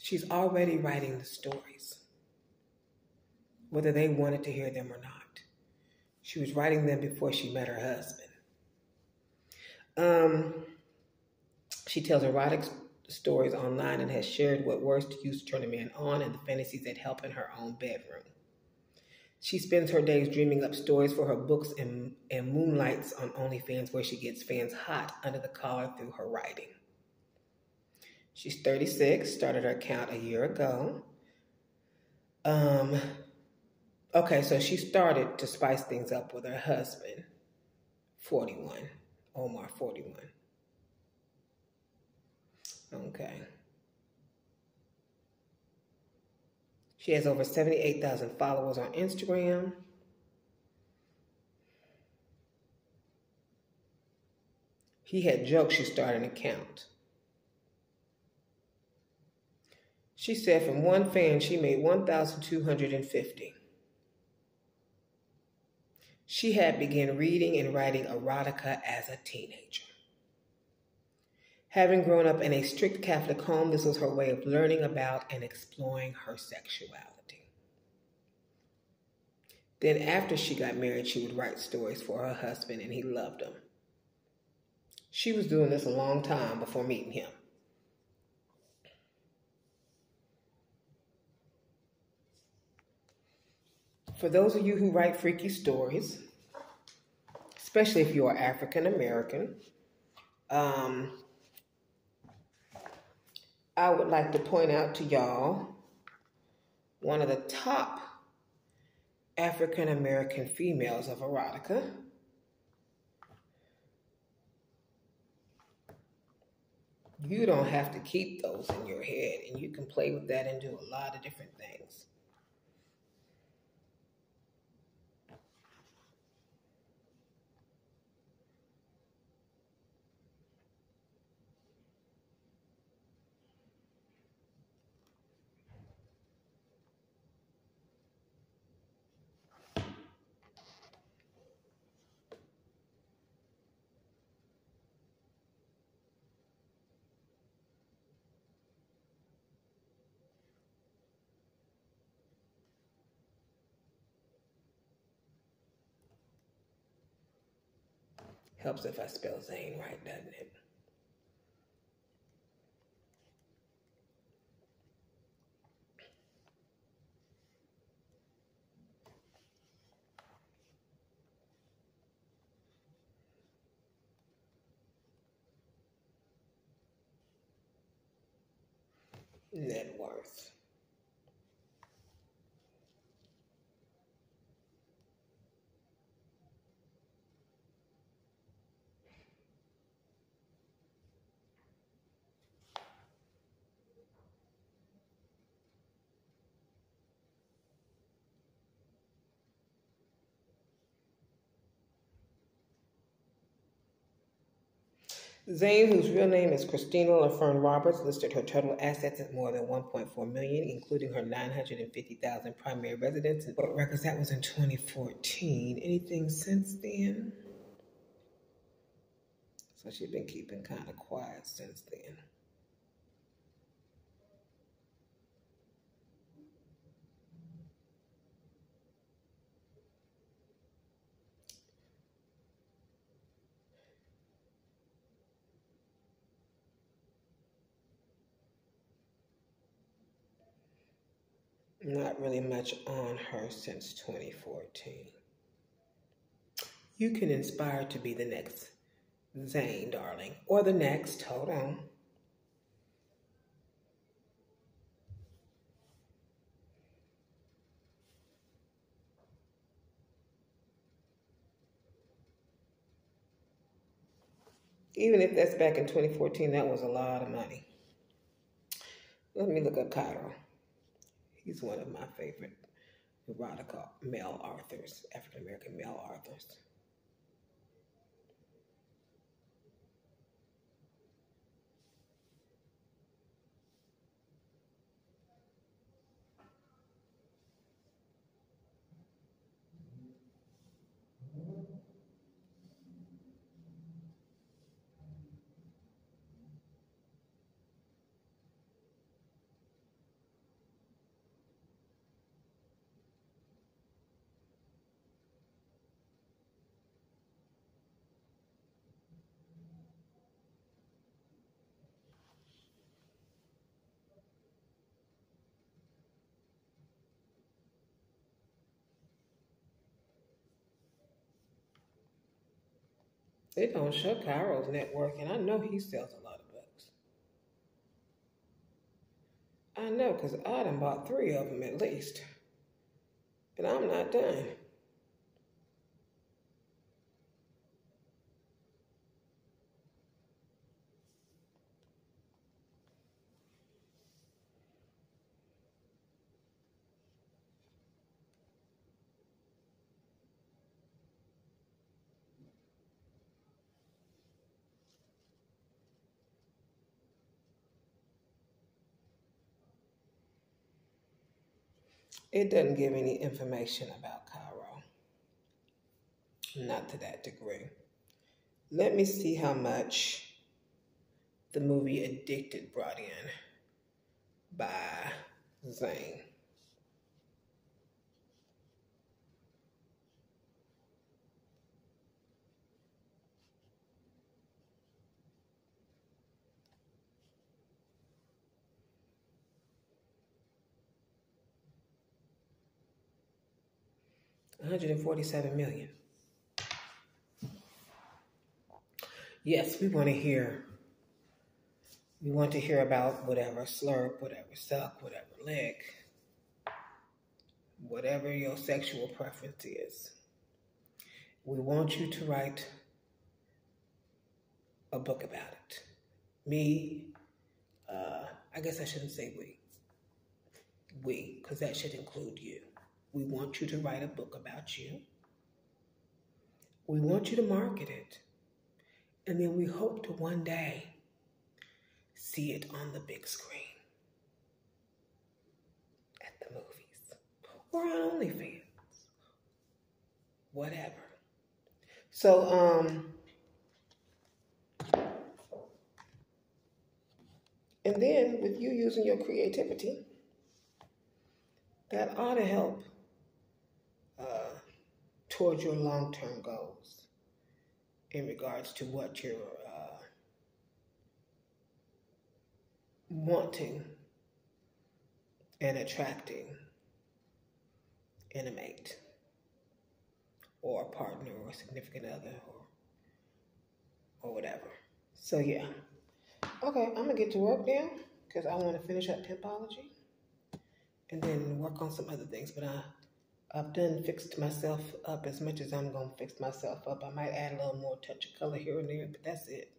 She's already writing the stories, whether they wanted to hear them or not. She was writing them before she met her husband. She tells erotic stories online and has shared what words to use to turn a man on and the fantasies that help in her own bedroom. She spends her days dreaming up stories for her books and moonlights on OnlyFans, where she gets fans hot under the collar through her writing. She's 36, started her account a year ago. Okay, so she started to spice things up with her husband, 41, Omar, 41. Okay. She has over 78,000 followers on Instagram. He had joked she started an account. She said from one fan she made 1,250. She had begun reading and writing erotica as a teenager. Having grown up in a strict Catholic home, this was her way of learning about and exploring her sexuality. Then after she got married, she would write stories for her husband, and he loved them. She was doing this a long time before meeting him. For those of you who write freaky stories, especially if you are African American, I would like to point out to y'all one of the top African American females of erotica. You don't have to keep those in your head, and you can play with that and do a lot of different things. Helps if I spell Zane right, doesn't it? Net worth. Zane, whose real name is Christina LaFern Roberts, listed her total assets at more than $1.4 million, including her $950,000 primary residence and records. That was in 2014. Anything since then? So she's been keeping kind of quiet since then. Not really much on her since 2014. You can inspire to be the next Zane, darling. Or the next, hold on. Even if that's back in 2014, that was a lot of money. Let me look up Cairo. He's one of my favorite erotica male authors, African-American male authors. They don't show Cairo's network, and I know he sells a lot of books. I know, because I done bought 3 of them at least. And I'm not done. It doesn't give any information about Cairo. Not to that degree. Let me see how much the movie Addicted brought in by Zane. $147 million. Yes, we want to hear. We want to hear about whatever slurp, whatever suck, whatever lick, whatever your sexual preference is. We want you to write a book about it. Me, I guess I shouldn't say we. We, because that should include you. We want you to write a book about you. We want you to market it. And then we hope to one day see it on the big screen at the movies or on OnlyFans, whatever. So, and then with you using your creativity, that ought to help towards your long-term goals in regards to what you're wanting and attracting in a mate or a partner or a significant other or whatever. So yeah. Okay, I'm going to get to work now because I want to finish up Pimpology and then work on some other things. But I've done fixed myself up as much as I'm going to fix myself up. I might add a little more touch of color here and there, but that's it.